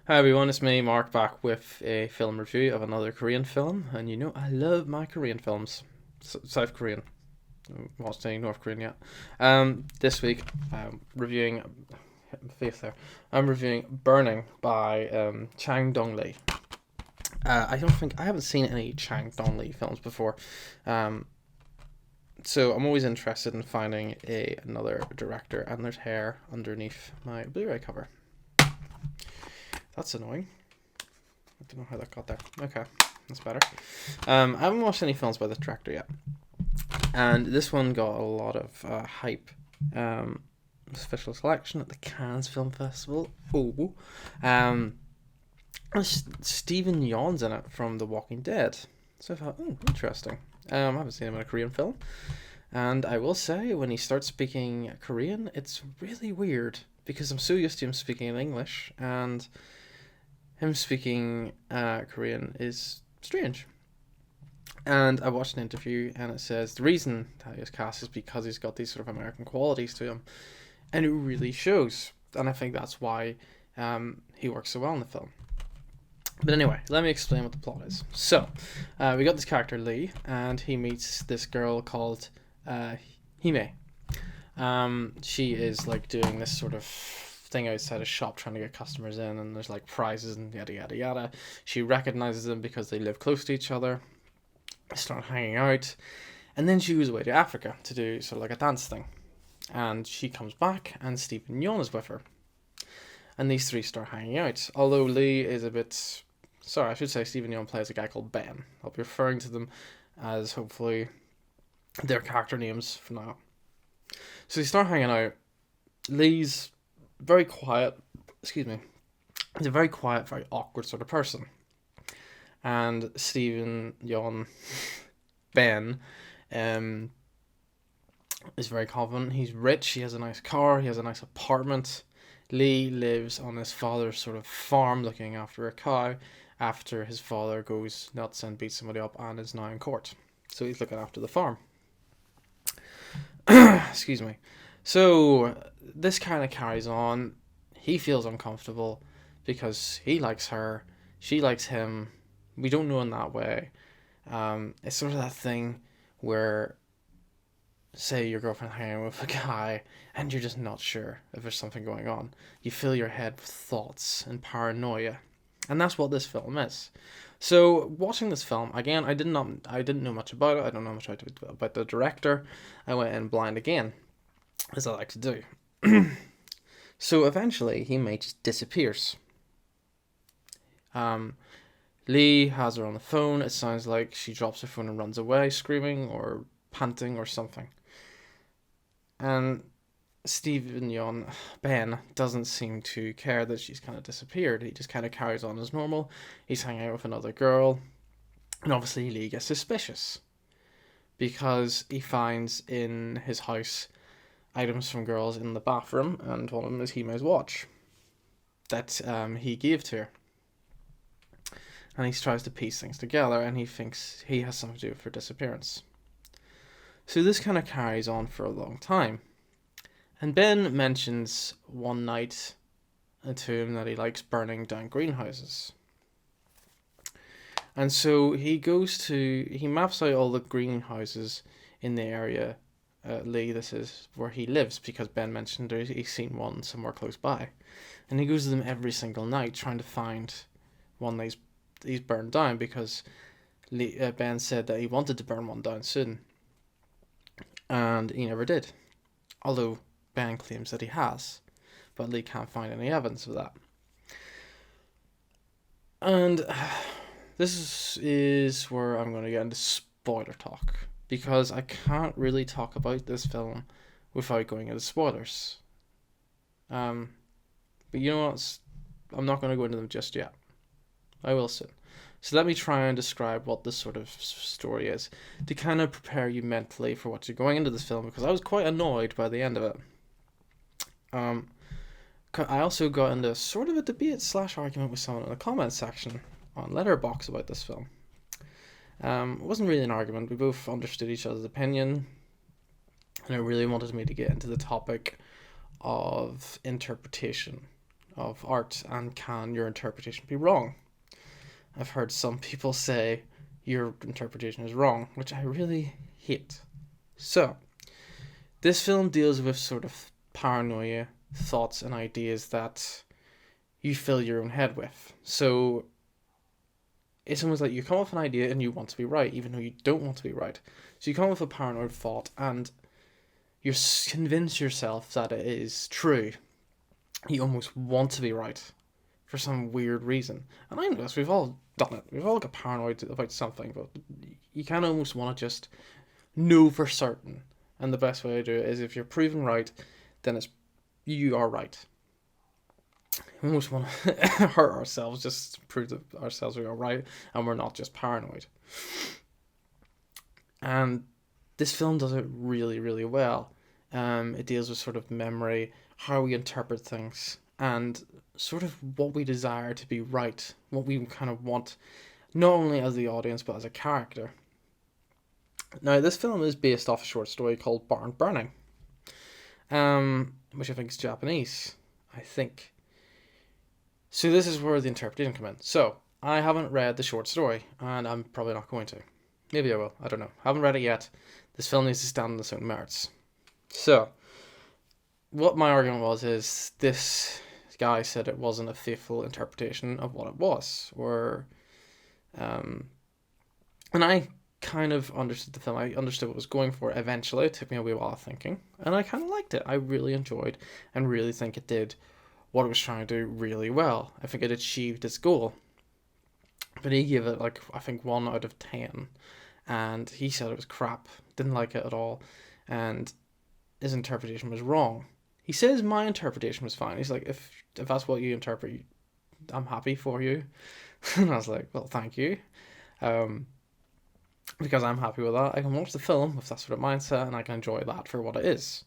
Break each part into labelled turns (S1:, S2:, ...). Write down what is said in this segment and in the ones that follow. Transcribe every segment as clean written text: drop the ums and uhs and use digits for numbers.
S1: Hi everyone, it's me, Mark, back with a film review of another Korean film. And you know, I love my Korean films. South Korean. I wasn't saying North Korean yet. This week, I'm reviewing. Hit my face there. I'm reviewing Burning by Chang Dong Lee. I haven't seen any Chang Dong Lee films before. Um, so I'm always interested in finding another director, and there's hair underneath my Blu-ray cover. That's annoying. I don't know how that got there. Okay, that's better. I haven't watched any films by this director yet, and this one got a lot of hype. Special selection at the Cannes Film Festival. Oh, um, Stephen Yeun's in it from The Walking Dead. So I thought, interesting. I haven't seen him in a Korean film, and I will say when he starts speaking Korean, it's really weird because I'm so used to him speaking in English, and him speaking Korean is strange. And I watched an interview, and it says the reason that he was cast is because he's got these sort of American qualities to him, and it really shows. And I think that's why he works so well in the film. But anyway, let me explain what the plot is. So, we got this character Lee, and he meets this girl called Hime. She is like doing this sort of thing outside a shop trying to get customers in, and there's like prizes and yada yada yada. She recognizes them because they live close to each other. They start hanging out, and then she goes away to Africa to do sort of like a dance thing. And she comes back, and Stephen Yeun is with her, and these three start hanging out. Although Lee is a bit, sorry, I should say Stephen Yeun plays a guy called Ben. I'll be referring to them as hopefully their character names for now. So they start hanging out. Lee's very quiet. Excuse me. He's a very quiet, very awkward sort of person. And Stephen Yeun, Ben, is very confident. He's rich. He has a nice car. He has a nice apartment. Lee lives on his father's sort of farm, looking after a cow. After his father goes nuts and beats somebody up and is now in court, so he's looking after the farm. Excuse me. So this kind of carries on. He feels uncomfortable because he likes her, she likes him. We don't know in that way. It's sort of that thing where, say, your girlfriend hanging with a guy and you're just not sure if there's something going on. You fill your head with thoughts and paranoia, and that's what this film is. So watching this film again, I didn't know much about it. I don't know much about the director. I went in blind again, as I like to do. So eventually, he just disappears. Um, Lee has her on the phone. It sounds like she drops her phone and runs away, screaming or panting or something. And Stephen Yeun, Ben, doesn't seem to care that she's kind of disappeared. He just kind of carries on as normal. He's hanging out with another girl. And obviously, Lee gets suspicious because he finds in his house items from girls in the bathroom, and one of them is Hime's watch that he gave to her. And he tries to piece things together, and he thinks he has something to do with her disappearance. So this kind of carries on for a long time. And Ben mentions one night to him that he likes burning down greenhouses. And so he maps out all the greenhouses in the area. Lee, this is where he lives, because Ben mentioned he's seen one somewhere close by. And he goes to them every single night trying to find one that he's burned down, because Ben said that he wanted to burn one down soon. And he never did. Although Ben claims that he has, but Lee can't find any evidence of that. And this is where I'm going to get into spoiler talk, because I can't really talk about this film without going into spoilers. But you know what? I'm not going to go into them just yet. I will soon. So let me try and describe what this sort of story is, to kind of prepare you mentally for what you're going into this film, because I was quite annoyed by the end of it. I also got into sort of a debate / argument with someone in the comments section on Letterboxd about this film. It wasn't really an argument. We both understood each other's opinion, and it really wanted me to get into the topic of interpretation of art, and can your interpretation be wrong? I've heard some people say your interpretation is wrong, which I really hate. So, this film deals with sort of paranoia, thoughts, and ideas that you fill your own head with. So, it's almost like you come up with an idea and you want to be right, even though you don't want to be right. So, you come up with a paranoid thought and you convince yourself that it is true. You almost want to be right for some weird reason. And I know this, we've all done it. We've all got paranoid about something, but you kind of almost want to just know for certain. And the best way to do it is if you're proven right, then you are right. We almost want to hurt ourselves just to prove to ourselves we are right and we're not just paranoid. And this film does it really, really well. It deals with sort of memory, how we interpret things, and sort of what we desire to be right, what we kind of want, not only as the audience, but as a character. Now, this film is based off a short story called Barn Burning, which I think is Japanese, I think. So this is where the interpretation comes in. So, I haven't read the short story, and I'm probably not going to. Maybe I will, I don't know. I haven't read it yet. This film needs to stand on its own merits. So, what my argument was is this guy said it wasn't a faithful interpretation of what it was, and I kind of understood the film. I understood what it was going for. Eventually, it took me a wee while thinking, and I kind of liked it. I really enjoyed, and really think it did what it was trying to do really well. I think it achieved its goal. But he gave it I think 1 out of 10, and he said it was crap. Didn't like it at all, and his interpretation was wrong. He says my interpretation was fine. He's like, if that's what you interpret, I'm happy for you. And I was like, well, thank you. Because I'm happy with that. I can watch the film with that sort of mindset and I can enjoy that for what it is.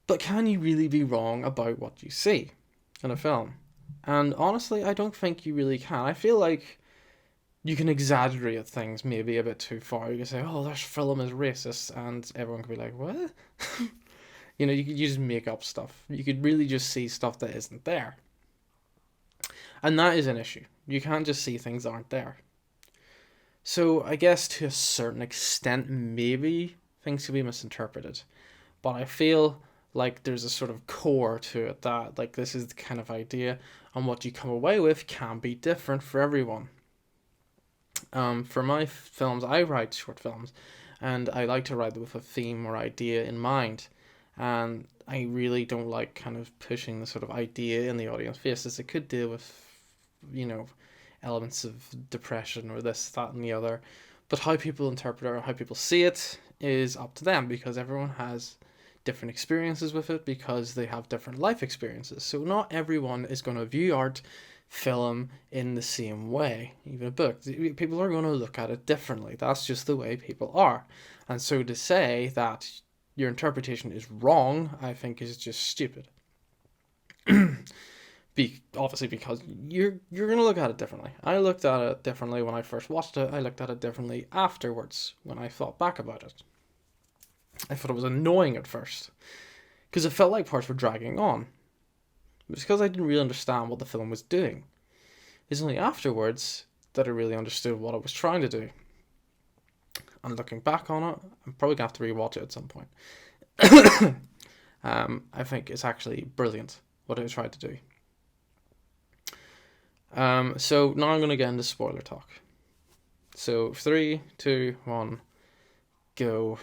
S1: But can you really be wrong about what you see in a film? And honestly, I don't think you really can. I feel like you can exaggerate things maybe a bit too far. You can say, oh, this film is racist, and everyone can be like, what? You just make up stuff. You could really just see stuff that isn't there. And that is an issue. You can't just see things that aren't there. So I guess to a certain extent, maybe things can be misinterpreted. But I feel like there's a sort of core to it that this is the kind of idea, and what you come away with can be different for everyone. For my films, I write short films, and I like to write them with a theme or idea in mind. And I really don't like kind of pushing the sort of idea in the audience faces. It could deal with, elements of depression or this, that, and the other. But how people interpret it or how people see it is up to them, because everyone has different experiences with it, because they have different life experiences. So not everyone is going to view art, film in the same way. Even a book, people are going to look at it differently. That's just the way people are. And so to say that your interpretation is wrong, I think is just stupid. Obviously, because you're going to look at it differently. I looked at it differently when I first watched it. I looked at it differently afterwards when I thought back about it. I thought it was annoying at first, because it felt like parts were dragging on. It was because I didn't really understand what the film was doing. It's only afterwards that I really understood what it was trying to do. And looking back on it, I'm probably going to have to rewatch it at some point. I think it's actually brilliant what it tried to do. So now I'm going to get into spoiler talk. So 3, 2, 1, go.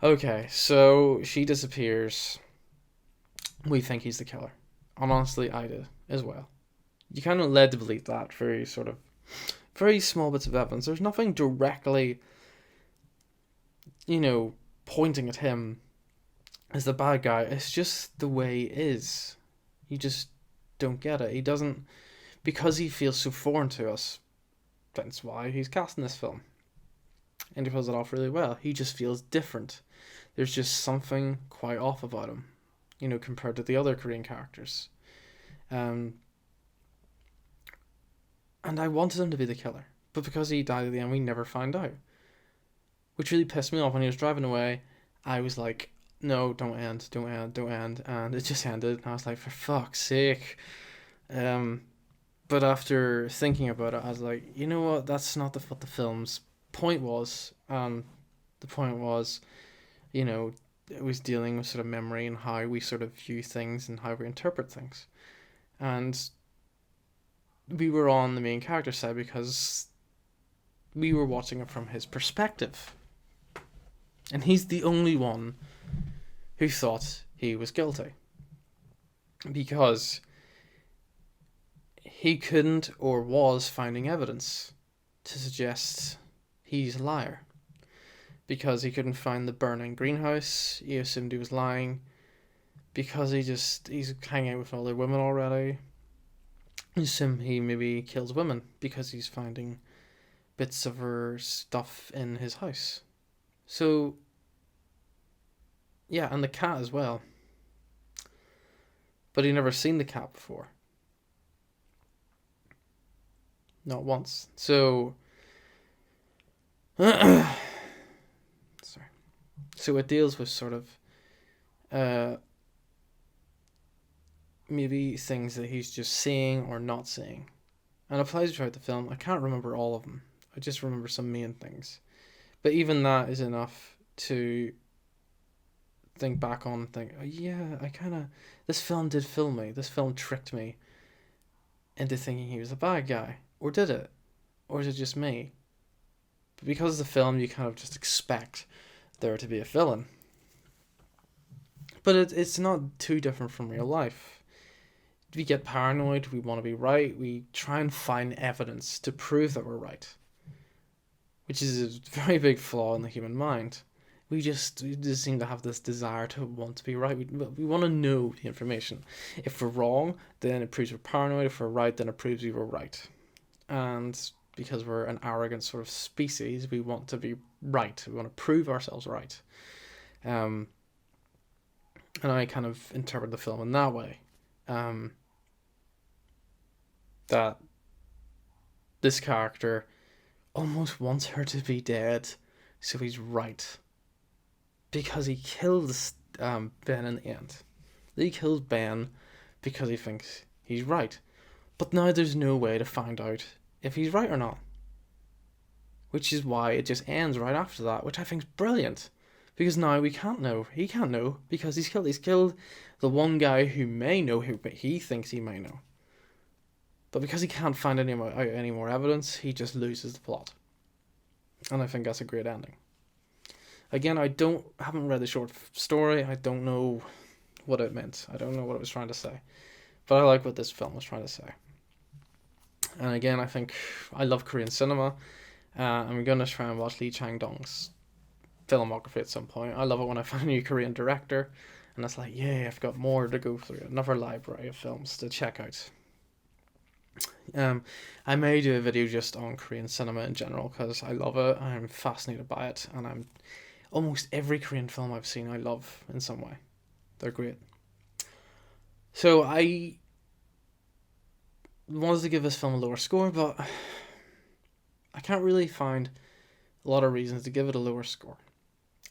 S1: Okay, so she disappears. We think he's the killer. And honestly, I did as well. You kind of led to believe that very small bits of evidence. There's nothing directly, pointing at him as the bad guy. It's just the way he is. You just don't get it. He doesn't, because he feels so foreign to us. That's why he's cast in this film. And he pulls it off really well. He just feels different. There's just something quite off about him, compared to the other Korean characters. And I wanted him to be the killer, but because he died at the end, we never found out. Which really pissed me off. When he was driving away, I was like, no, don't end, don't end, don't end, and it just ended. And I was like, for fuck's sake. Um, but after thinking about it, I was like, you know what? That's not what the film's point was. The point was, you know, it was dealing with sort of memory and how we sort of view things and how we interpret things. And we were on the main character side because we were watching it from his perspective. And he's the only one who thought he was guilty. Because he couldn't or was finding evidence to suggest he's a liar. Because he couldn't find the burning greenhouse, he assumed he was lying. Because he's hanging out with other women already. He assumed he maybe kills women because he's finding bits of her stuff in his house. So, yeah, and the cat as well. But he never seen the cat before. Not once. So, sorry. So it deals with sort of maybe things that he's just seeing or not seeing. And applies throughout the film. I can't remember all of them. I just remember some main things. But even that is enough to think back on and think, oh yeah, this film did fool me. This film tricked me into thinking he was a bad guy. Or did it? Or is it just me? But because of the film, you kind of just expect there to be a villain. But it's not too different from real life. We get paranoid, we want to be right, we try and find evidence to prove that we're right. Which is a very big flaw in the human mind. We just seem to have this desire to want to be right. We want to know the information. If we're wrong, then it proves we're paranoid. If we're right, then it proves we were right. And because we're an arrogant sort of species, we want to be right. We want to prove ourselves right. And I kind of interpret the film in that way. That this character almost wants her to be dead, so he's right. Because he kills Ben in the end. He kills Ben because he thinks he's right. But now there's no way to find out if he's right or not. Which is why it just ends right after that, which I think is brilliant. Because now we can't know. He can't know because he's killed. He's killed the one guy who may know who he thinks he may know. But because he can't find any more evidence, he just loses the plot. And I think that's a great ending. Again, haven't read the short story. I don't know what it meant. I don't know what it was trying to say. But I like what this film was trying to say. And again, I think I love Korean cinema. And we're going to try and watch Lee Chang-dong's filmography at some point. I love it when I find a new Korean director. And it's like, yeah, I've got more to go through. Another library of films to check out. I may do a video just on Korean cinema in general because I love it. I'm fascinated by it. And almost every Korean film I've seen I love in some way. They're great. So I wanted to give this film a lower score, but I can't really find a lot of reasons to give it a lower score.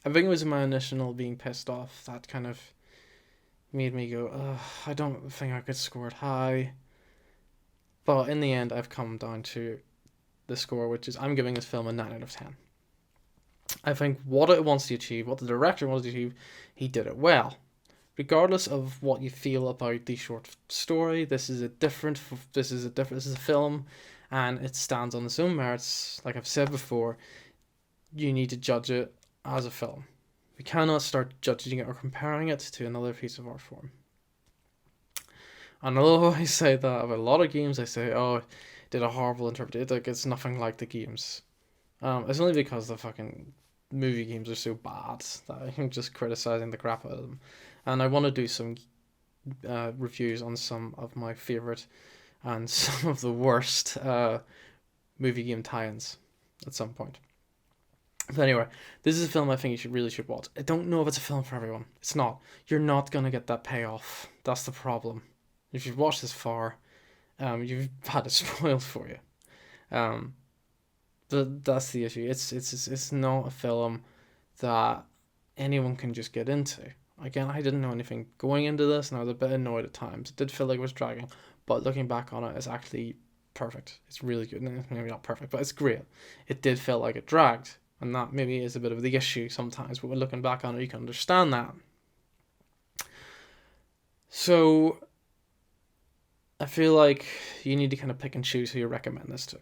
S1: I think it was my initial being pissed off that kind of made me go, I don't think I could score it high. But in the end, I've come down to the score, which is I'm giving this film a 9 out of 10. I think what it wants to achieve, what the director wants to achieve, he did it well. Regardless of what you feel about the short story, this is a film, and it stands on its own merits. Like I've said before, you need to judge it as a film. We cannot start judging it or comparing it to another piece of art form. And although I say that about a lot of games, I say, oh, did a horrible interpretation. Like, it's nothing like the games. It's only because the fucking movie games are so bad that I'm just criticizing the crap out of them. And I want to do some reviews on some of my favorite and some of the worst movie game tie-ins at some point. But anyway, this is a film I think you really should watch. I don't know if it's a film for everyone. It's not. You're not going to get that payoff. That's the problem. If you've watched this far, you've had it spoiled for you. But that's the issue. It's not a film that anyone can just get into. Again, I didn't know anything going into this, and I was a bit annoyed at times. It did feel like it was dragging, but looking back on it, it's actually perfect. It's really good. Maybe not perfect, but it's great. It did feel like it dragged, and that maybe is a bit of the issue sometimes, but when looking back on it, you can understand that. So I feel like you need to kind of pick and choose who you recommend this to.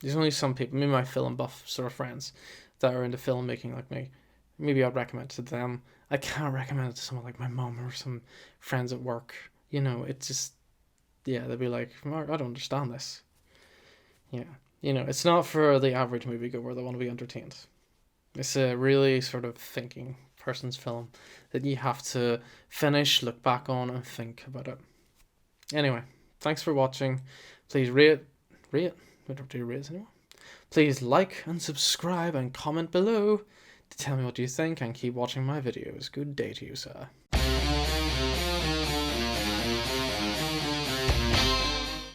S1: There's only some people, maybe my film buff sort of friends that are into filmmaking like me. Maybe I'd recommend it to them. I can't recommend it to someone like my mom or some friends at work. It's just, yeah, they'd be like, Mark, I don't understand this. Yeah. It's not for the average moviegoer that want to be entertained. It's a really sort of thinking person's film that you have to finish, look back on, and think about it. Anyway, thanks for watching. Please rate. We don't do rates anymore. Please like and subscribe and comment below to tell me what you think, and keep watching my videos. Good day to you, sir.